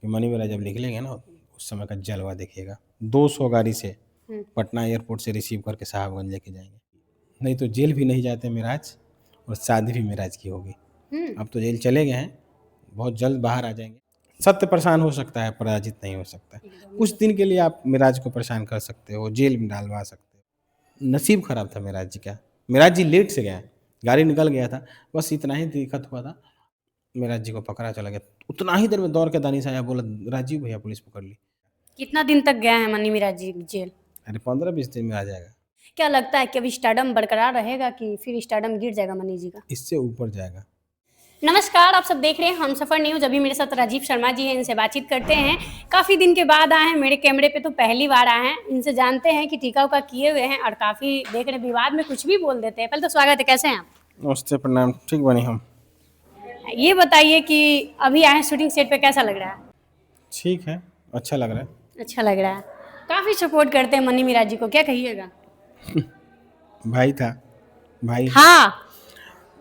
कि मनी मेरा जब निकलेंगे ना उस समय का जलवा देखिएगा। 200 गाड़ी से पटना एयरपोर्ट से रिसीव करके साहबगंज लेके जाएंगे। नहीं तो जेल भी नहीं जाते मिराज, और शादी भी मिराज की होगी। अब तो जेल चले गए हैं, बहुत जल्द बाहर आ जाएंगे। सत्य परेशान हो सकता है, पराजित नहीं हो सकता। कुछ दिन के लिए आप मिराज को परेशान कर सकते हो, जेल में डालवा सकते हो। नसीब खराब था मिराज जी का। मिराज जी लेट से गया, गाड़ी निकल गया था, बस इतना ही दिक्कत हुआ था। मिराज जी को पकड़ा चला गया, उतना ही देर में दौड़ के दानिश आया, बोला राजीव भैया पुलिस पकड़ ली। कितना दिन तक गए हैं मनी मिराज जी जेल? अरे 15-20 दिन में आ जाएगा। क्या लगता है कि अभी स्टारडम बरकरार रहेगा कि फिर स्टारडम गिर जाएगा मनी जी का? इससे ऊपर जाएगा। नमस्कार, आप सब देख रहे हैं हमसफर न्यूज। अभी मेरे साथ राजीव शर्मा जी हैं, इनसे बातचीत करते हैं। काफ़ी दिन के बाद आए हैं, मेरे कैमरे पे तो पहली बार आए हैं। इनसे जानते हैं कि टीका उका किए हुए हैं और काफ़ी देख रहे विवाद में कुछ भी बोल देते हैं। पहले तो स्वागत है, कैसे हैं आप? नमस्ते, प्रणाम, ठीक बनी हम। ये बताइए कि अभी आए हैं शूटिंग सेट पे, कैसा लग रहा है? ठीक है, अच्छा लग रहा है। अच्छा लग रहा है। काफ़ी सपोर्ट करते हैं मनी मिराज जी को, क्या कहिएगा? भाई था, भाई हाँ।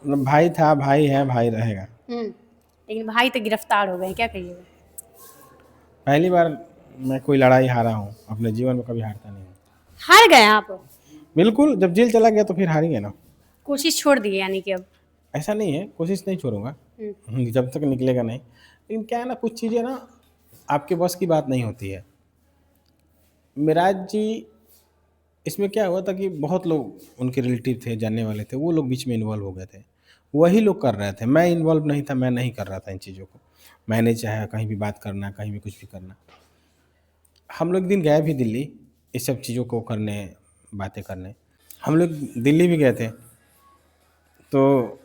मतलब भाई था, भाई है, भाई रहेगा। लेकिन भाई तो गिरफ्तार हो गए, क्या कहिएगा? पहली बार मैं कोई लड़ाई हारा हूँ, अपने जीवन में कभी हारता नहीं हूँ। हार गए आप? बिल्कुल, जब जेल चला गया तो फिर हारेंगे ना। कोशिश छोड़ दी यानी कि अब? ऐसा नहीं है, कोशिश नहीं छोड़ूंगा जब तक निकलेगा नहीं। लेकिन क्या है ना, कुछ चीज़ें ना आपके बस की बात नहीं होती है। मिराज जी, इसमें क्या हुआ था कि बहुत लोग उनके रिलेटिव थे, जानने वाले थे, वो लोग बीच में इन्वॉल्व हो गए थे। वही लोग कर रहे थे, मैं इन्वॉल्व नहीं था, मैं नहीं कर रहा था इन चीज़ों को। मैंने चाहे कहीं भी बात करना, कहीं भी कुछ भी करना। हम लोग एक दिन गए भी दिल्ली इस सब चीज़ों को करने, बातें करने। हम लोग दिल्ली भी गए थे, तो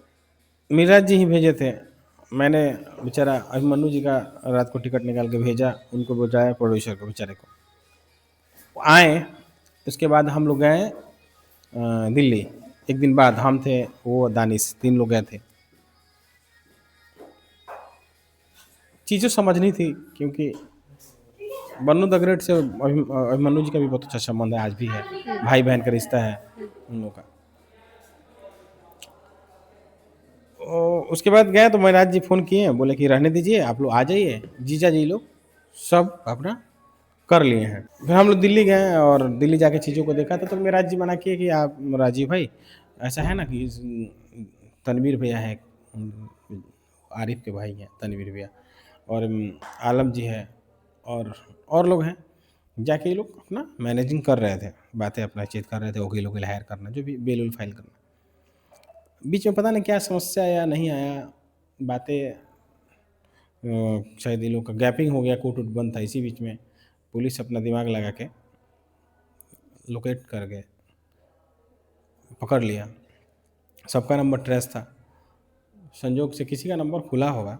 मिराज जी ही भेजे थे। मैंने बेचारा अभिमन्यु जी का रात को टिकट निकाल के भेजा, उनको बुझाया, प्रोड्यूसर को बेचारे को। वो आए, उसके बाद हम लोग गए दिल्ली। एक दिन बाद हम थे, वो दानिश, 3 लोग गए थे। चीज़ें समझनी थी, क्योंकि बन्नू द ग्रेट से अभिमन्यु जी का भी बहुत अच्छा संबंध है, आज भी है, भाई बहन का रिश्ता है उन लोगों का। उसके बाद गए तो महाराज जी फ़ोन किए, बोले कि रहने दीजिए, आप लोग आ जाइए, जीजा जी लोग सब अपना कर लिए हैं। फिर हम लोग दिल्ली गए, और दिल्ली जाके चीज़ों को देखा तो महाराज जी मना किए कि आप राजीव भाई, ऐसा है ना कि तनवीर भैया है, आरिफ के भाई हैं तनवीर भैया, और आलम जी है, और लोग हैं। जाके ये लोग अपना मैनेजिंग कर रहे थे, बातें अपना चीत कर रहे थे, वकीलों को हायर करना, जो भी बेल उल फाइल करना। बीच में पता नहीं क्या समस्या आया, नहीं आया, बातें शायद ये लोग का गैपिंग हो गया, कोर्ट उट बंद था, इसी बीच में पुलिस अपना दिमाग लगा के लोकेट कर गए, पकड़ लिया। सबका नंबर ट्रेस था, संजोग से किसी का नंबर खुला होगा,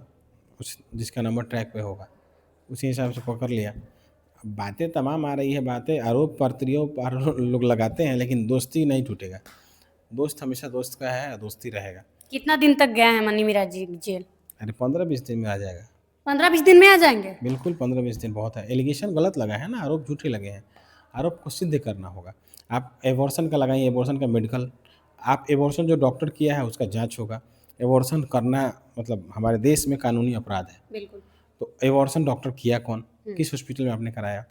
उस जिसका नंबर ट्रैक पे होगा, उसी हिसाब से पकड़ लिया। अब बातें तमाम आ रही है, बातें आरोप प्रत्यारोप लोग लगाते हैं, लेकिन दोस्ती नहीं टूटेगा। दोस्त हमेशा दोस्त का है, दोस्ती रहेगा। कितना दिन तक गए हैं मनी मिराज जी जेल? अरे 15-20 दिन में आ जाएगा। 15-20 दिन में आ जाएंगे? बिल्कुल, 15-20 दिन बहुत है। एलिगेशन गलत लगा है ना, आरोप झूठे लगे हैं। आरोप को सिद्ध करना होगा। आप एबॉर्शन का लगाइए, एबॉर्शन का मेडिकल, आप एबॉर्शन जो डॉक्टर किया है उसका जांच होगा। एबॉर्शन करना मतलब हमारे देश में कानूनी अपराध है। बिल्कुल। तो एबॉर्शन डॉक्टर किया कौन, किस हॉस्पिटल में आपने कराया।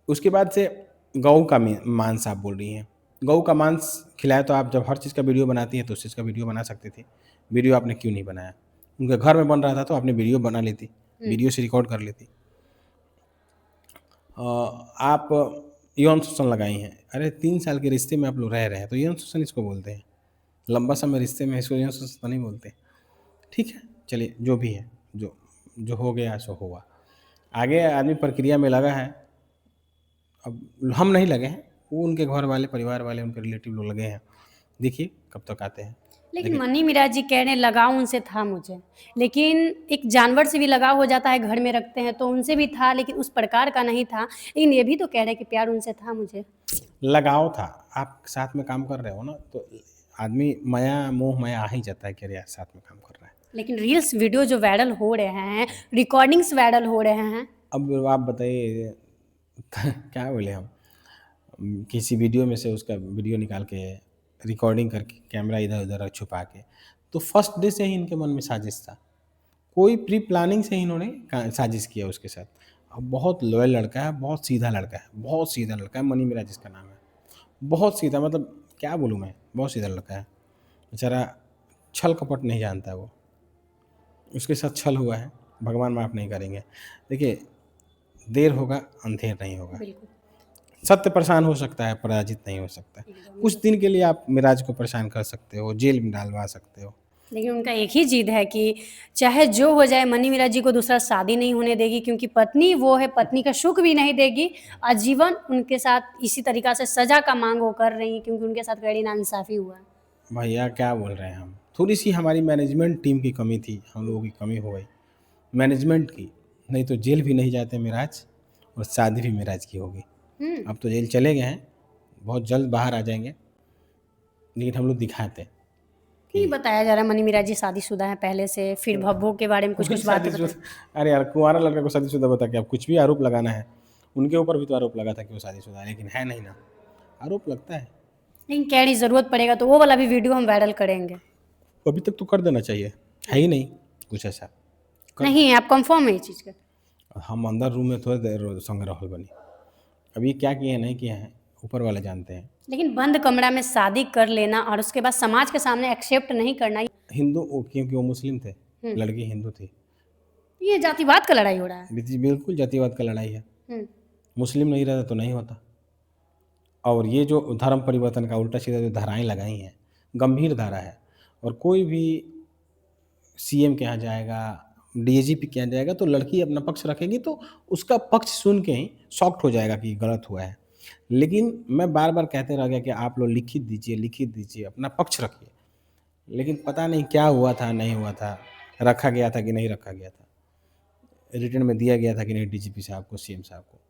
उसके बाद से गऊ का मांस आप बोल रही हैं, गऊ का मांस खिलाया, तो आप जब हर चीज़ का वीडियो बनाती हैं तो उस चीज़ का वीडियो बना सकती थी। वीडियो आपने क्यों नहीं बनाया? उनके घर में बन रहा था तो आपने वीडियो बना लेती, वीडियो से रिकॉर्ड कर लेती। आप यौन शोषण लगाई हैं। अरे 3 साल के रिश्ते में आप लोग रह रहे हैं, तो यौन शोषण इसको बोलते हैं। लंबा समय रिश्ते में इसको यौन शोषण तो नहीं बोलते। ठीक है, चलिए जो भी है, जो जो हो गया सो हुआ। आगे आदमी प्रक्रिया में लगा है। अब हम नहीं लगे हैं, वो उनके घर वाले, परिवार वाले, उनके रिलेटिव लोग लगे हैं। देखिए कब तक आते हैं। लेकिन मनी मिराज जी कह रहे हैं लगाव उनसे था मुझे, लेकिन एक जानवर से भी लगाव हो जाता है, घर में रखते हैं तो उनसे भी था, लेकिन उस प्रकार का नहीं था। लेकिन ये भी तो कह रहे हैं कि प्यार उनसे था मुझे। लगाव था, आप साथ में काम कर रहे हो ना, तो आदमी माया मोह माया आ ही जाता है कि अरे यार साथ में काम कर रहा है। लेकिन रील्स वीडियो जो वायरल हो रहे हैं, रिकॉर्डिंग्स वायरल हो रहे हैं। अब आप बताइए क्या बोले हम। किसी वीडियो में से उसका वीडियो निकाल के रिकॉर्डिंग करके कैमरा इधर उधर छुपा के, तो फर्स्ट डे से ही इनके मन में साजिश था। कोई प्री प्लानिंग से इन्होंने साजिश किया उसके साथ। अब बहुत लॉयल लड़का है, बहुत सीधा लड़का है, बहुत सीधा लड़का है, मनी मेरा जिसका नाम है, बहुत सीधा, मतलब क्या बोलूँ मैं, बहुत सीधा लड़का है बेचारा, छल कपट नहीं जानता है वो, उसके साथ छल हुआ है, भगवान माफ़ नहीं करेंगे। देखिए, देर होगा अंधेर नहीं होगा, बिल्कुल। सत्य परेशान हो सकता है, पराजित नहीं हो सकता। कुछ दिन के लिए आप मिराज को परेशान कर सकते हो, जेल में डालवा सकते हो। लेकिन उनका एक ही जिद है कि चाहे जो हो जाए मनी मीरा जी को दूसरा शादी नहीं होने देगी, क्योंकि पत्नी वो है, पत्नी का सुख भी नहीं देगी। आजीवन उनके साथ इसी तरीक़ा से सज़ा का मांग वो कर रही हैं, क्योंकि उनके साथ कड़ी नाइंसाफ़ी हुआ है। भैया क्या बोल रहे हैं हम, थोड़ी-सी हमारी मैनेजमेंट टीम की कमी थी, हम लोगों की कमी हो गई, मैनेजमेंट की, नहीं तो जेल भी नहीं जाते मिराज और शादी भी मिराज की होगी। अब तो जेल चले गए हैं, बहुत जल्द बाहर आ जाएँगे, लेकिन हम लोग दिखाते नहीं बताया जा रहा है मनी मीरा जी शादीशुदा हैं पहले से, फिर भव्वो के बारे में कोई कुछ-कुछ बातें शादीशुदा, बताई। अरे यार कुँवारा लड़का को शादीशुदा बता के अब कुछ भी आरोप लगाना है, उनके ऊपर भी तो आरोप लगा था कि वो शादीशुदा है, लेकिन है नहीं ना, आरोप लगता है। लेकिन कह रही ज़रूरत पड़ेगा तो वो वाला भी वीडियो हम वायरल करेंगे। अभी तक तो कर देना चाहिए, है ही नहीं कुछ ऐसा। कर नहीं, आप कन्फर्म है ये चीज़ का? हम अंदर रूम में थोड़ी देर संग रहल बनी, अभी क्या किए हैं नहीं किए हैं ऊपर वाले जानते हैं। लेकिन बंद कमरा में शादी कर लेना और उसके बाद समाज के सामने एक्सेप्ट नहीं करना, हिंदू क्योंकि वो मुस्लिम थे, लड़की हिंदू थी, ये जातिवाद का लड़ाई हो रहा है। बिल्कुल जातिवाद का लड़ाई है, हुँ। मुस्लिम नहीं रहता तो नहीं होता। और ये जो धर्म परिवर्तन का उल्टा सीधा जो धाराएं लगाई हैं, गंभीर धारा है, और कोई भी सीएम के यहाँ जाएगा, डीजीपी के यहाँ जाएगा तो लड़की अपना पक्ष रखेगी तो उसका पक्ष सुन के ही शॉक्ड हो जाएगा कि गलत हुआ है। लेकिन मैं बार बार कहते रह गया कि आप लोग लिखित दीजिए, अपना पक्ष रखिए, लेकिन पता नहीं क्या हुआ था, नहीं हुआ था, रखा गया था कि नहीं रखा गया था, रिटर्न में दिया गया था कि नहीं डीजीपी साहब को, सीएम साहब को।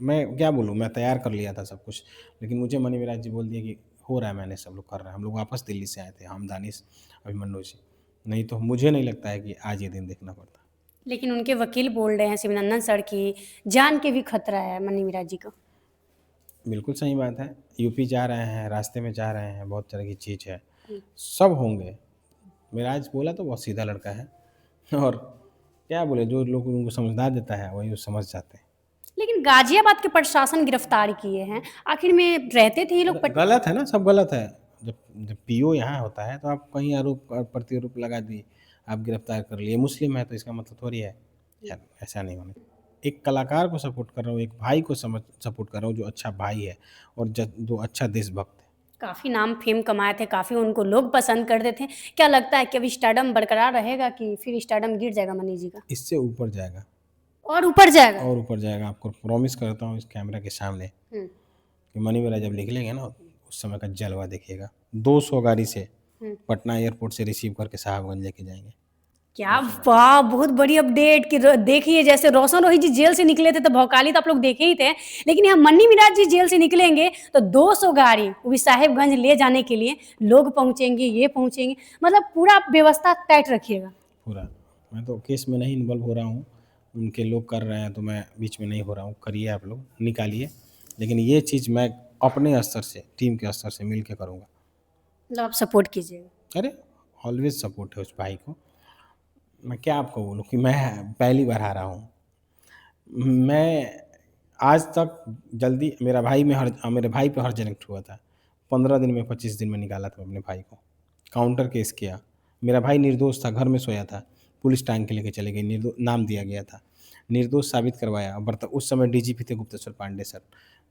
मैं क्या बोलूँ, मैं तैयार कर लिया था सब कुछ, लेकिन मुझे मनी विराज जी बोल दिए कि हो रहा है, मैंने सब लोग कर रहे हैं, हम लोग वापस दिल्ली से आए थे, हम दानिश अभिमन्यु जी, नहीं तो मुझे नहीं लगता है कि आज ये दिन देखना पड़ता। लेकिन उनके वकील बोल रहे हैं शिवनंदन सर की जान के भी खतरा है मनी मीरा जी को। बिल्कुल सही बात है, यूपी जा रहे हैं, रास्ते में जा रहे हैं, बहुत तरह की चीज़ है, सब होंगे। मिराज बोला तो बहुत सीधा लड़का है, और क्या बोले, जो लोग उनको समझदार देता है वही वो समझ जाते हैं। लेकिन गाजियाबाद के प्रशासन गिरफ्तार किए हैं, आखिर में रहते थे ये लोग गलत है ना, सब गलत है। जब जब पीओ यहाँ होता है तो आप कहीं आरोप और प्रत्यारोप लगा दिए, आप गिरफ्तार कर लिए, मुस्लिम है तो इसका मतलब थोड़ी है यार, ऐसा नहीं होना। एक कलाकार को सपोर्ट कर रहा हूँ, एक भाई को सपोर्ट कर रहा हूँ जो अच्छा भाई है और जो अच्छा देशभक्त है। काफ़ी नाम फेम कमाए थे, काफ़ी उनको लोग पसंद करते थे। क्या लगता है कि अभी स्टारडम बरकरार रहेगा कि फिर स्टारडम गिर जाएगा मनी जी का? इससे ऊपर जाएगा, और ऊपर जाएगा? और ऊपर जाएगा, आपको प्रॉमिस करता हूँ इस कैमरा के सामने हुँ, कि मनी मेरा जब निकलेंगे ना, उस समय का जलवा देखिएगा। 200 गाड़ी से हुँ। पटना एयरपोर्ट से रिसीव करके साहबगंज लेके जाएंगे। क्या वाह! बहुत बड़ी अपडेट कि र देखिए जैसे रोशन रोही जी जेल से निकले थे तो भौकाली तो आप लोग देखे ही थे। लेकिन यहाँ मन्नी मिराज जी जेल से निकलेंगे तो 200 गाड़ी वो भी साहिबगंज ले जाने के लिए लोग पहुँचेंगे, ये पहुँचेंगे, मतलब पूरा आप व्यवस्था टाइट रखिएगा। पूरा, मैं तो केस में नहीं इन्वॉल्व हो रहा हूँ, उनके लोग कर रहे हैं तो मैं बीच में नहीं हो रहा हूँ, करिए आप लोग, निकालिए। लेकिन ये चीज़ मैं अपने स्तर से, टीम के स्तर से मिल के करूँगा। मतलब आप सपोर्ट कीजिएगा। अरे! ऑलवेज़ सपोर्ट है उस भाई को। मैं क्या आपको बोलूँ कि मैं पहली बार हारा हूँ। मैं आज तक जल्दी, मेरे भाई पे हर्ज एनेक्ट हुआ था। 15 दिन में, 25 दिन में निकाला था अपने भाई को। काउंटर केस किया। मेरा भाई निर्दोष था, घर में सोया था। पुलिस टांग के लेके चले गई, नाम दिया गया था। निर्दोष साबित करवाया। उस समय डीजीपी थे Gupteshwar Pandey sir.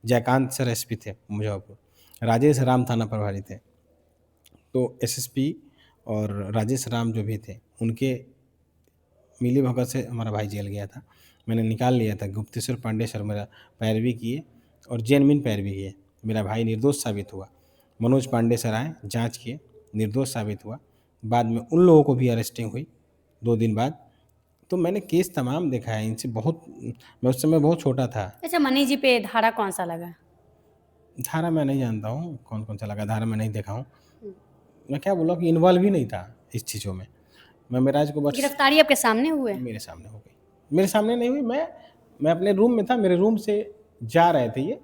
Jaikant sir SP थे मुजफ्फरपुर। राजेश राम थाना प्रभारी थे। तो एसएसपी और राजेश राम जो भी थे, उनके मिलीभगत से हमारा भाई जेल गया था। मैंने निकाल लिया था। गुप्तेश्वर पांडे सर मेरा पैरवी किए और जेनविन पैरवी किए। मेरा भाई निर्दोष साबित हुआ। मनोज पांडे सर आए, जांच किए, निर्दोष साबित हुआ। बाद में उन लोगों को भी अरेस्टिंग हुई 2 दिन बाद। तो मैंने केस तमाम देखा है इनसे, बहुत, मैं उस समय बहुत छोटा था। अच्छा मनी जी पे धारा कौन-सा लगा? धारा मैं नहीं जानता हूँ कौन-कौन सा लगा, धारा मैं नहीं देखा हूँ। मैं क्या बोला कि इन्वॉल्व ही नहीं था इस चीज़ों में। मैं मिराज को बस, गिरफ्तारी आपके सामने हुए? मेरे सामने हो गई। मेरे सामने नहीं हुई, मैं अपने रूम में था, मेरे रूम से जा रहे थे ये,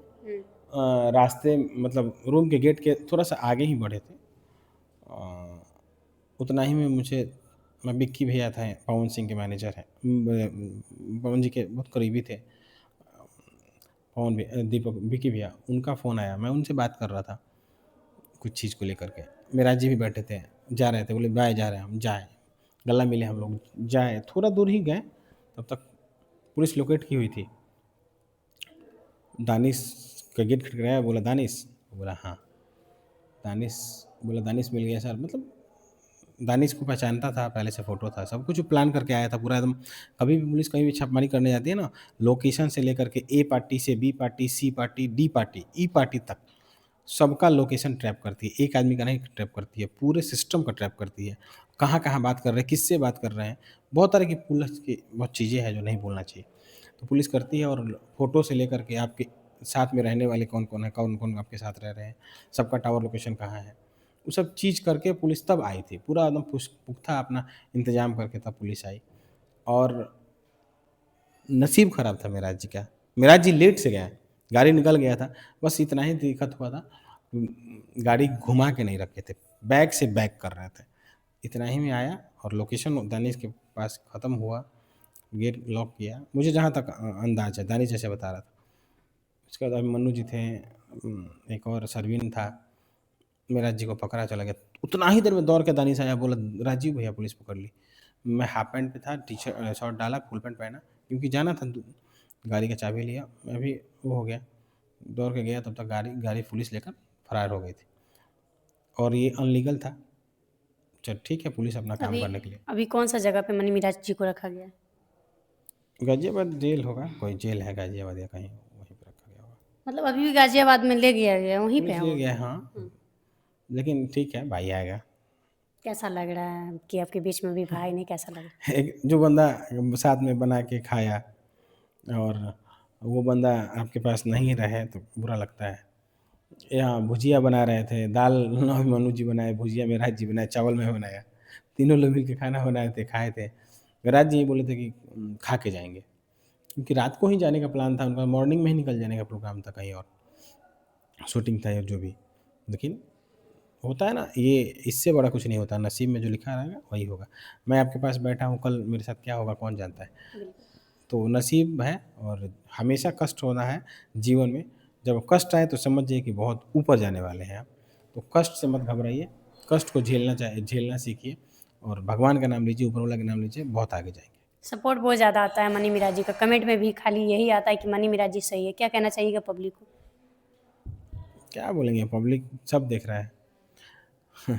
रास्ते मतलब रूम के गेट के थोड़ा सा आगे ही बढ़े थे। उतना ही में मुझे मैं विक्की भैया थे, पवन सिंह के मैनेजर हैं, पवन जी के बहुत करीबी थे, पवन भैया, दीपक, विक्की भैया, उनका फ़ोन आया, मैं उनसे बात कर रहा था कुछ चीज़ को लेकर के। मेराज जी भी बैठे थे, जा रहे थे, बोले बाय जा रहे हैं हम, जाए गला मिले हम लोग, जाए थोड़ा दूर ही गए, तब तक पुलिस लोकेट की हुई थी। दानिश का गेट खटखटाया, बोला दानिश, बोला हाँ। दानिश बोला दानिश मिल गया सर, मतलब दानिश को पहचानता था, पहले से फ़ोटो था, सब कुछ प्लान करके आया था पूरा एकदम। कभी भी पुलिस कहीं भी छापेमारी करने जाती है ना, लोकेशन से लेकर के ए पार्टी से बी पार्टी, सी पार्टी, डी पार्टी, ई पार्टी तक सबका लोकेशन ट्रैप करती है। एक आदमी का नहीं ट्रैप करती है, पूरे सिस्टम का ट्रैप करती है। कहाँ-कहाँ बात कर रहे हैं, किससे बात कर रहे हैं, बहुत तरह की पुलिस की बहुत चीज़ें हैं जो नहीं बोलना चाहिए। तो पुलिस करती है, और फ़ोटो से लेकर के आपके साथ में रहने वाले कौन-कौन है, कौन-कौन आपके साथ रह रहे हैं, सबका टावर लोकेशन कहाँ है, वो सब चीज़ करके पुलिस तब आई थी। पूरा एकदम पुख्ता अपना इंतज़ाम करके तब पुलिस आई। और नसीब ख़राब था मेराज जी का। मेराज जी लेट से गए, गाड़ी निकल गया था, बस इतना ही दिक्कत हुआ था, गाड़ी घुमा के नहीं रखे थे, बैक से बैक कर रहे थे। इतना ही में आया और लोकेशन दानिश के पास ख़त्म हुआ, गेट लॉक किया। मुझे जहाँ तक अंदाज़ है, दानिश जैसे बता रहा था। उसके बाद अभिमन्यु जी थे, एक और सरवीन था, मेराज जी को पकड़ा, चला गया। उतना ही देर में दौड़ के दानिश आया, बोला राजीव भैया पुलिस पकड़ ली। मैं हाफ पैंट पे था, टी शर्ट शॉर्ट डाला, फुल पैंट पहना, क्योंकि जाना था, गाड़ी का चाबी लिया, मैं भी वो हो गया, दौड़ के गया, तब तक गाड़ी पुलिस लेकर फरार हो गई थी, और ये अनलीगल था। चल ठीक है, पुलिस अपना काम अभी करने के लिए। अभी कौन सा जगह पे मनी मिराज जी को रखा गया है? गाजियाबाद जेल होगा, कोई जेल है गाजियाबाद या कहीं, वहीं पर रखा गया होगा। मतलब अभी भी गाजियाबाद में ले गया गया, वहीं पे पुलिस है ले वो? गया, हाँ, लेकिन ठीक है, भाई आएगा। कैसा लग रहा है कि आपके बीच में भी भाई नहीं, कैसा लग रहा है? एक जो बंदा साथ में बना के खाया, और वो बंदा आपके पास नहीं रहे तो बुरा लगता है। यहाँ भुजिया बना रहे थे, दाल मनु जी बनाए, भुजिया मेराज जी बनाए, चावल मैं बनाया, तीनों लोग मिल के खाना बनाए थे, खाए थे। मेराज जी बोले थे कि खा के जाएंगे, क्योंकि रात को ही जाने का प्लान था उनका, मॉर्निंग में ही निकल जाने का प्रोग्राम था कहीं और, शूटिंग था या जो भी। लेकिन होता है ना, ये इससे बड़ा कुछ नहीं होता, नसीब में जो लिखा रहेगा वही होगा। मैं आपके पास बैठा हूँ, कल मेरे साथ क्या होगा कौन जानता है। बिल्कुल। तो नसीब है, और हमेशा कष्ट होना है जीवन में। जब कष्ट आए तो समझ जाइए कि बहुत ऊपर जाने वाले हैं आप। तो कष्ट से मत घबराइए, कष्ट को झेलना सीखिए, और भगवान का नाम लीजिए, ऊपर वाला का नाम लीजिए, बहुत आगे जाएंगे। सपोर्ट बहुत ज़्यादा आता है मनी मिराज जी का, कमेंट में भी खाली यही आता है कि मनी मिराज जी सही है। क्या कहना चाहिएगा पब्लिक को? क्या बोलेंगे, पब्लिक सब देख रहा है।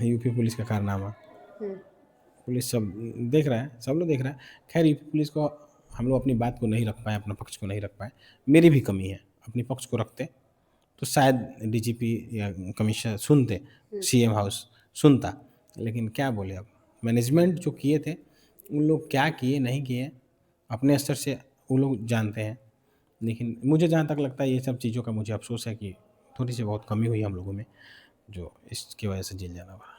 यूपी पुलिस का कारनामा पुलिस सब देख रहा है, सब लोग देख रहा है। खैर, यूपी पुलिस को हम लोग अपनी बात को नहीं रख पाए, अपना पक्ष को नहीं रख पाए, मेरी भी कमी है। अपनी पक्ष को रखते तो शायद डीजीपी या कमिश्नर सुनते, सीएम हाउस सुनता। लेकिन क्या बोले, अब मैनेजमेंट जो किए थे, उन लोग क्या किए नहीं किए अपने स्तर से वो लोग जानते हैं। लेकिन मुझे जहाँ तक लगता है, ये सब चीज़ों का मुझे अफसोस है कि थोड़ी सी बहुत कमी हुई हम लोगों में, जो इसकी वजह से जेल जाना हुआ।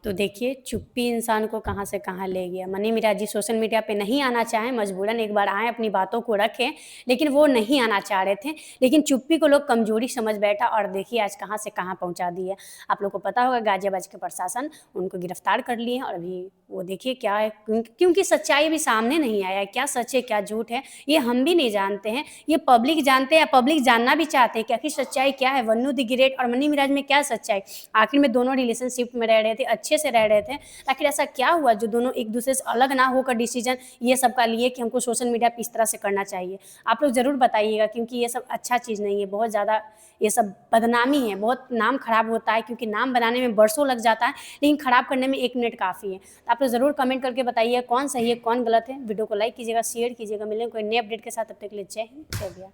तो देखिए, चुप्पी इंसान को कहाँ से कहाँ ले गया। मनी मिराज जी सोशल मीडिया पे नहीं आना चाहें, मजबूरन एक बार आएँ, अपनी बातों को रखें, लेकिन वो नहीं आना चाह रहे थे। लेकिन चुप्पी को लोग कमज़ोरी समझ बैठा, और देखिए आज कहाँ से कहाँ पहुँचा दिया। आप लोग को पता होगा, गाज़ियाबाद के प्रशासन उनको गिरफ्तार कर लिए हैं, और अभी वो देखिए क्या है, क्योंकि सच्चाई अभी सामने नहीं आया है। क्या सच है, क्या झूठ है, ये हम भी नहीं जानते हैं, ये पब्लिक जानते हैं। पब्लिक जानना भी चाहते हैं कि आखिर सच्चाई क्या है, वन्नू द ग्रेट और मनी मिराज में क्या सच्चाई। आखिर में दोनों रिलेशनशिप में रह रहे थे, अच्छे से रह रहे थे, आखिर ऐसा क्या हुआ जो दोनों एक दूसरे से अलग ना होकर डिसीजन ये सब का लिए कि हमको सोशल मीडिया पे इस तरह से करना चाहिए। आप लोग ज़रूर बताइएगा, क्योंकि ये सब अच्छा चीज़ नहीं है, बहुत ज़्यादा ये सब बदनामी है, बहुत नाम खराब होता है, क्योंकि नाम बनाने में बरसों लग जाता है, लेकिन खराब करने में 1 मिनट काफ़ी है। तो आप लोग ज़रूर कमेंट करके बताइए कौन सही है, कौन गलत है। वीडियो को लाइक कीजिएगा, शेयर कीजिएगा। मिलेंगे कोई नए अपडेट के साथ, तब तक के लिए जय हिंद, जय भैया।